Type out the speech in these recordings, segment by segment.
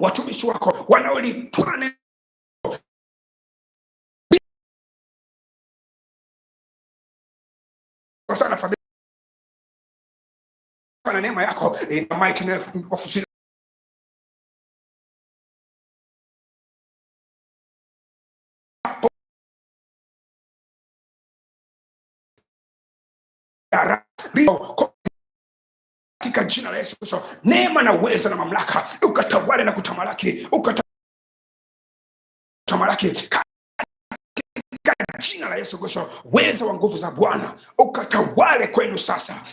watumishi wako wanaolitwaa neno sana fadhili na neema yako, in the mighty name of Jesus. Katika jina la Yesu Kristo, neema na uweza na mamlaka ukatawale na kutamalaki, katika jina la Yesu Kristo. Uweza wa nguvu za Bwana ukatawale kwenu sasa.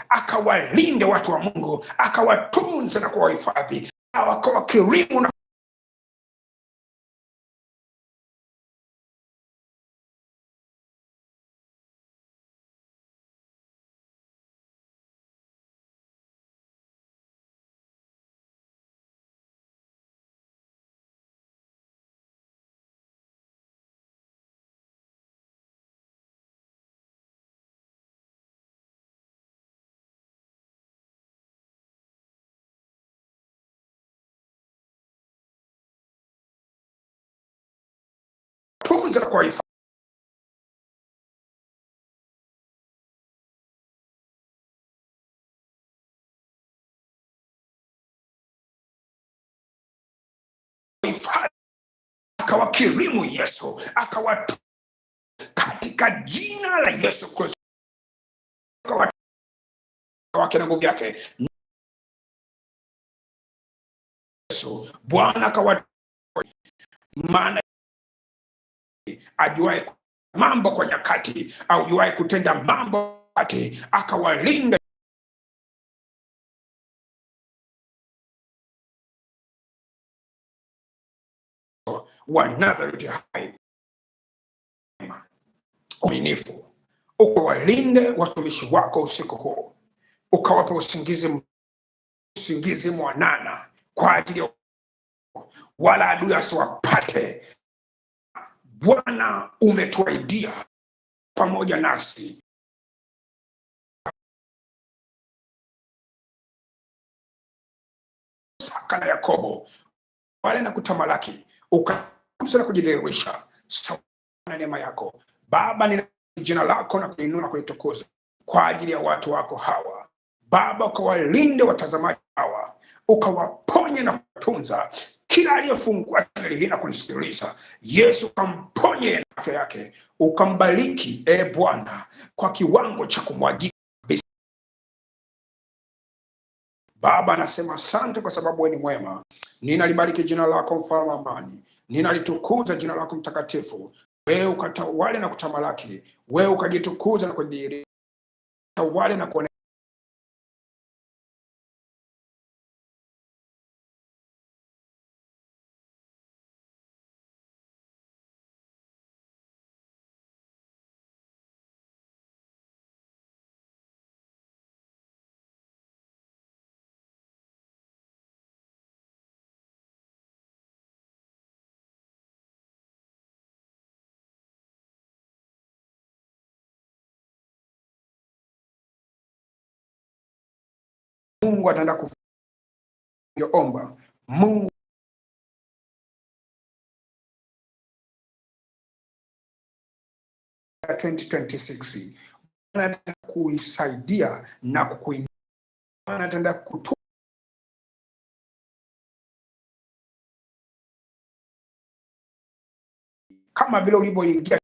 Akawalinde watu wa Mungu, akawatunza na kuwahifadhi, akawakirimu na tunza na kuwahifadhi. Akawakirimu Yesu, akawatunza katika jina la Yesu Kristo, wake na nguvu yake. Yesu Bwana akawa, maana ajuaye mambo kwa nyakati, au ajuaye kutenda mambo wakati, akawalinda wanadhari hai uaminifu. Ukawalinde watumishi wako usiku huu, ukawapa usingizi mwanana kwa ajili ya wala adui asiwapate. Bwana umetuaidia pamoja nasi, Isaka na Yakobo, wale na kutamalaki, ukamsa na kujidhihirisha sawa na neema yako Baba. Ni jina lako na kuinua na kulitukuza kwa ajili ya watu wako hawa Baba, ukawalinde watazamaji hawa, ukawaponye na kutunza kila aliyefungua chaneli hii na kunisikiliza. Yesu, kamponye afya yake, ukambariki Bwana kwa kiwango cha kumwagika Baba. Anasema asante kwa sababu wewe ni mwema. Ninalibariki jina lako mfalme wa amani, ninalitukuza jina lako mtakatifu. Wewe ukatawale na kutamalaki, wewe ukajitukuza na kudhihirisha, tawale na kuone. Mungu ataenda kuomba. Mungu ya 2026 anataka kuisaidia na kukuinua, anataka kutoa kama vile ulivyoingia